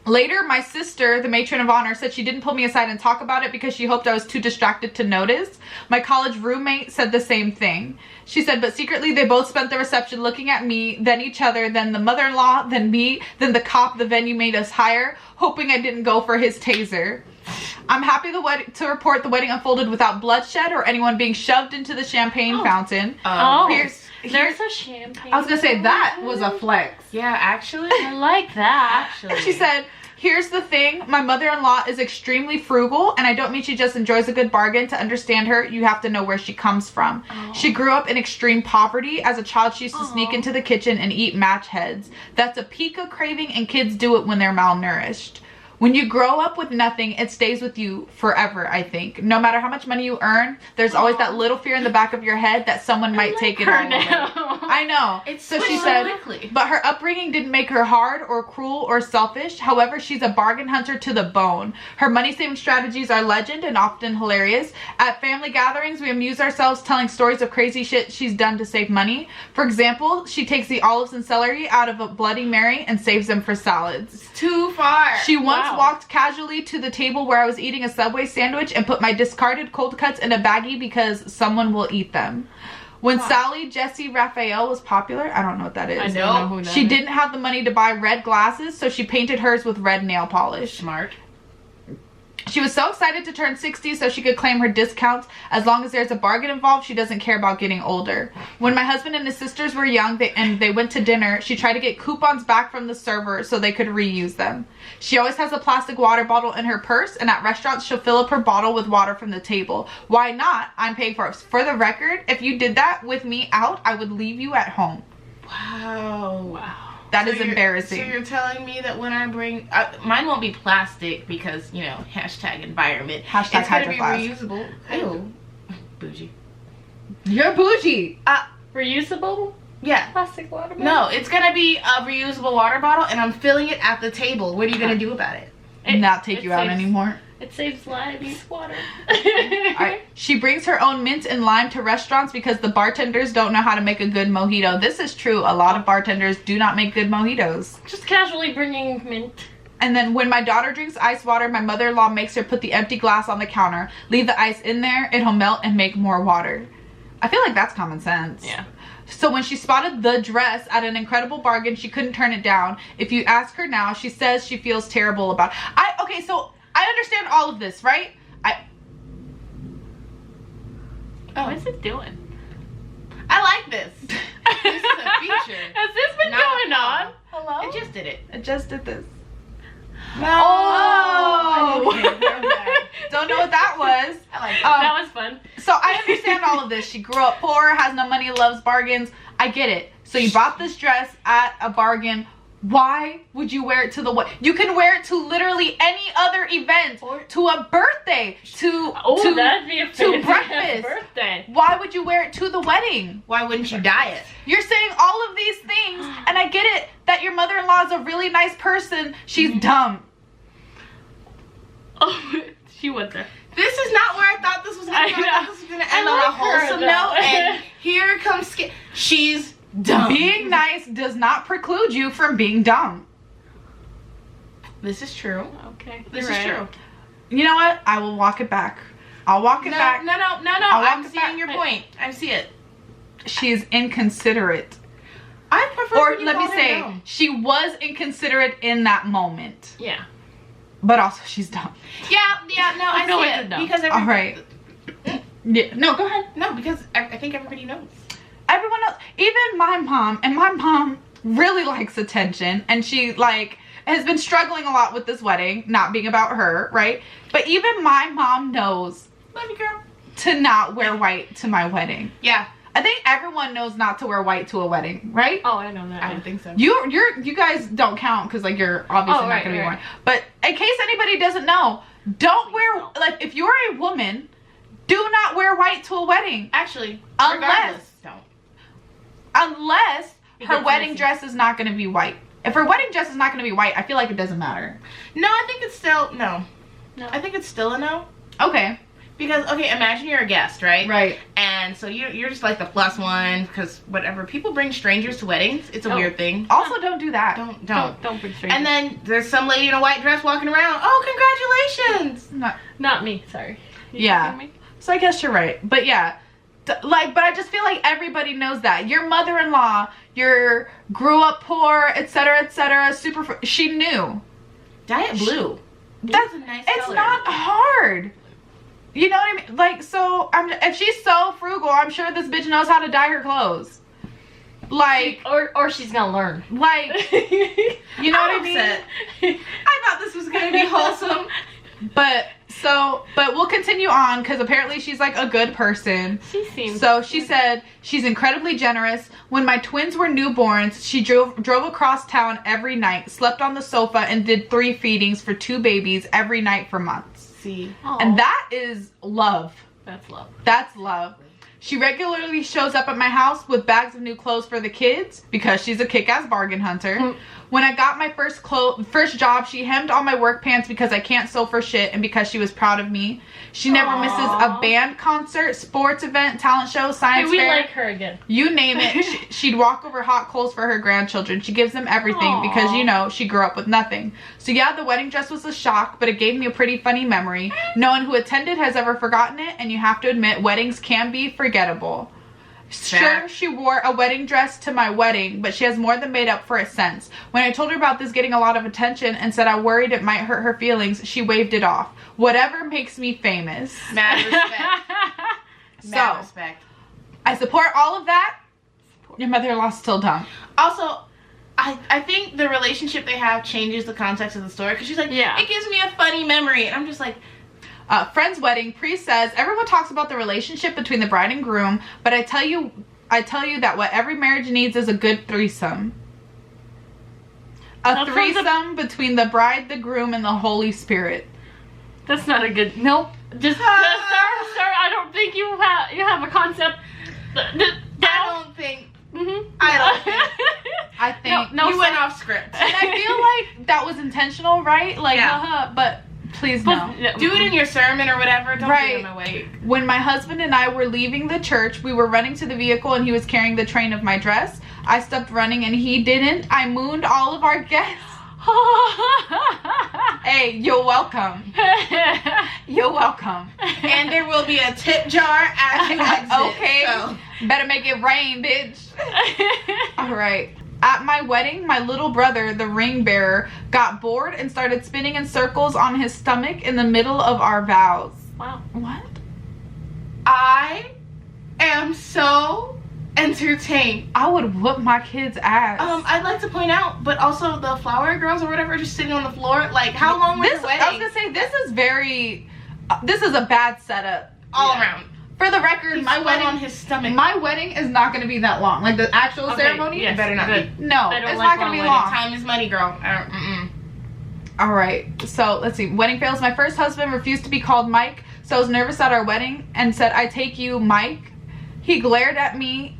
Later, my sister, the matron of honor, said she didn't pull me aside and talk about it because she hoped I was too distracted to notice. My college roommate said the same thing. She said, but secretly they both spent the reception looking at me, then each other, then the mother-in-law, then me, then the cop the venue made us hire, hoping I didn't go for his taser. I'm happy to report the wedding unfolded without bloodshed or anyone being shoved into the champagne fountain. There's a champagne. I was gonna say that was a flex. Yeah, actually. I like that. Actually. She said, here's the thing, my mother-in-law is extremely frugal, and I don't mean she just enjoys a good bargain. To understand her, you have to know where she comes from. She grew up in extreme poverty. As a child, she used to sneak into the kitchen and eat match heads. That's a peak of craving, and kids do it when they're malnourished. When you grow up with nothing, it stays with you forever, I think. No matter how much money you earn, there's always that little fear in the back of your head that someone might take it all away. I know. So she said, but her upbringing didn't make her hard or cruel or selfish. However, she's a bargain hunter to the bone. Her money-saving strategies are legend and often hilarious. At family gatherings, we amuse ourselves telling stories of crazy shit she's done to save money. For example, she takes the olives and celery out of a Bloody Mary and saves them for salads. It's too far. She once walked casually to the table where I was eating a Subway sandwich and put my discarded cold cuts in a baggie because someone will eat them. When Sally Jesse Raphael was popular, I don't know what that is. I don't know who that She is. didn't have the money to buy red glasses, so she painted hers with red nail polish. Smart. She was so excited to turn 60 so she could claim her discounts. As long as there's a bargain involved, she doesn't care about getting older. When my husband and his sisters were young and they went to dinner, she tried to get coupons back from the server so they could reuse them. She always has a plastic water bottle in her purse, and at restaurants she'll fill up her bottle with water from the table. Why not? I'm paying for it. For the record, if you did that with me out, I would leave you at home. Wow. That is embarrassing. So you're telling me that when I bring... mine won't be plastic because, you know, hashtag environment. Hashtag it's going to be hydroflask. reusable. Ew. Bougie. You're bougie. Reusable Yeah. plastic water bottle? No, it's going to be a reusable water bottle and I'm filling it at the table. What are you going to do about it? Not take you out anymore. It saves lives. Water. Alright. She brings her own mint and lime to restaurants because the bartenders don't know how to make a good mojito. This is true. A lot of bartenders do not make good mojitos. Just casually bringing mint. And then when my daughter drinks ice water, my mother-in-law makes her put the empty glass on the counter. Leave the ice in there, it'll melt and make more water. I feel like that's common sense. Yeah. So when she spotted the dress at an incredible bargain, she couldn't turn it down. If you ask her now, she says she feels terrible about it. Okay, so I understand all of this, right? What is it doing? I like this. This is a feature. Has this been going on? Hello? It just did it. I just did this. No. Oh! Okay, never mind. Don't know what that was. I like it. That was fun. So I understand all of this. She grew up poor, has no money, loves bargains. I get it. So you bought this dress at a bargain. Why would you wear it to the wedding? You can wear it to literally any other event, or to a birthday, to that'd be a to breakfast. Birthday. Why would you wear it to the wedding? Why wouldn't you dye it? You're saying all of these things, and I get it that your mother-in-law is a really nice person. She's dumb. Oh, she went there. This is not where I thought this was going to go. I thought this was going to end on a wholesome note, and here comes she's dumb. Being nice does not preclude you from being dumb. This is true. Okay. This is true. You know what? I will walk it back. I'll walk it back. No. I'm seeing your point. I see it. She's inconsiderate. I prefer. Or let me say, she was inconsiderate in that moment. Yeah. But also, she's dumb. Yeah. No, I feel see like it you're dumb. because All right. Yeah. No, go ahead. No, because I think everybody knows. Everyone else, even my mom, and my mom really likes attention, and she has been struggling a lot with this wedding, not being about her, right? But even my mom knows, Love you, girl, to not wear white to my wedding. Yeah. I think everyone knows not to wear white to a wedding, right? Oh, I know that. I would think so. You guys don't count because you're obviously not gonna be wearing. But in case anybody doesn't know, don't wear if you're a woman, do not wear white to a wedding. Actually, Unless her gets wedding messy. dress is not going to be white. If her wedding dress is not going to be white, I feel like it doesn't matter. No, I think it's still no. No. I think it's still a no. Okay. Because, okay, imagine you're a guest, right? Right. And so you're just like the plus one, because whatever. People bring strangers to weddings. It's a weird thing. Also, don't do that. Don't bring strangers. And then there's some lady in a white dress walking around. Oh, congratulations! Not me, sorry. Yeah. Me? So I guess you're right. But yeah. But I just feel like everybody knows that. Your mother-in-law, your grew up poor, etc., super, she knew. Dye it blue. That's a nice it's color. not hard. You know what I mean? Like, so if she's so frugal, I'm sure this bitch knows how to dye her clothes. Like, or she's gonna learn. Like, you know what I mean? I thought this was gonna be wholesome. But we'll continue on, because apparently she's like a good person. She seems. So she said she's incredibly generous. When my twins were newborns, she drove across town every night, slept on the sofa, and did 3 feedings for 2 babies every night for months. See, and that is love. That's love. That's love. She regularly shows up at my house with bags of new clothes for the kids, because she's a kick-ass bargain hunter. When I got my first job, she hemmed all my work pants because I can't sew for shit, and because she was proud of me. She never misses a band concert, sports event, talent show, science fair. We like her again. You name it. She'd walk over hot coals for her grandchildren. She gives them everything because, you know, she grew up with nothing. So yeah, the wedding dress was a shock, but it gave me a pretty funny memory. No one who attended has ever forgotten it, and you have to admit, weddings can be forgettable. Sure, she wore a wedding dress to my wedding, but she has more than made up for it since. When I told her about this getting a lot of attention and said I worried it might hurt her feelings, she waved it off. Whatever makes me famous. Mad respect. Mad respect. I support all of that. Your mother-in-law's still dumb. Also, I think the relationship they have changes the context of the story, because she's like, it gives me a funny memory, and I'm just like, friend's wedding. Pri says everyone talks about the relationship between the bride and groom, but I tell you that what every marriage needs is a good threesome. A threesome between the bride, the groom, and the Holy Spirit. That's not a good. Nope. Just sir, I don't think you have a concept. I don't think. I think no, you went off script. And I feel like that was intentional, right? Like, but. Please no. Do it in your sermon or whatever. Don't do it in my wake. When my husband and I were leaving the church, we were running to the vehicle and he was carrying the train of my dress. I stopped running and he didn't. I mooned all of our guests. Hey, you're welcome. You're welcome. And there will be a tip jar at the exit. Okay. So. Better make it rain, bitch. All right. At my wedding, my little brother, the ring bearer, got bored and started spinning in circles on his stomach in the middle of our vows. Wow. What? I am so entertained. I would whoop my kid's ass. I'd like to point out, but also the flower girls or whatever just sitting on the floor. Like, how long was your wedding? I was gonna say, this is a bad setup. All around. For the record, my wedding on his stomach. My wedding is not going to be that long. Like the actual ceremony, it better not be. No, it's not going to be long. Time is money, girl. All right. So let's see. Wedding fails. My first husband refused to be called Mike, so I was nervous at our wedding and said, "I take you, Mike." He glared at me.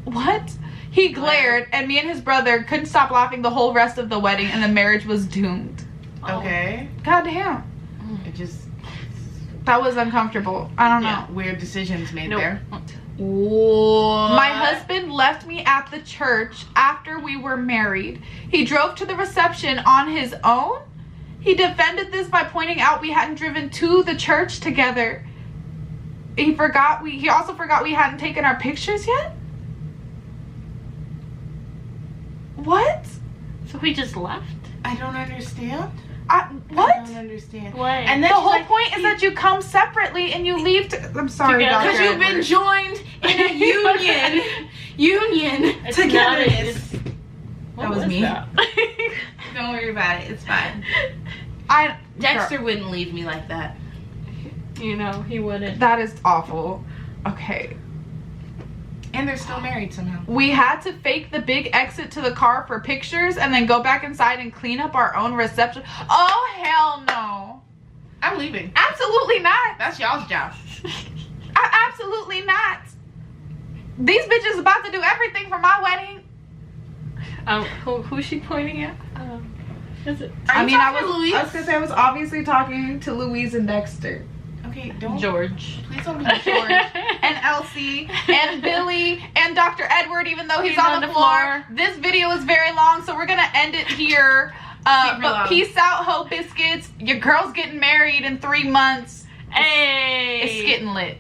What? He glared, and me and his brother couldn't stop laughing the whole rest of the wedding, and the marriage was doomed. Okay. God damn. It just. That was uncomfortable. I don't know. Yeah, weird decisions made there. What? My husband left me at the church after we were married. He drove to the reception on his own. He defended this by pointing out we hadn't driven to the church together. He also forgot we hadn't taken our pictures yet. What? So we just left? I don't understand. What? I don't understand. What? And then the whole point is that you come separately and you leave. I'm sorry, because you've been joined in a union togetherness. That was me. Don't worry about it. It's fine. Dexter wouldn't leave me like that. You know, he wouldn't. That is awful. Okay. And they're still married somehow. We had to fake the big exit to the car for pictures and then go back inside and clean up our own reception. Oh, hell no. I'm leaving. Absolutely not. That's y'all's job. Absolutely not. These bitches about to do everything for my wedding. Who's she pointing at? Is it? I was gonna say I was obviously talking to Louise and Dexter. Okay, don't. George. Please don't be George. And Elsie and Billy and Dr. Edward, even though he's on the floor. This video is very long, so we're gonna end it here. But peace out, Ho Biscuits. Your girl's getting married in 3 months. Hey. It's Skittin' Lit.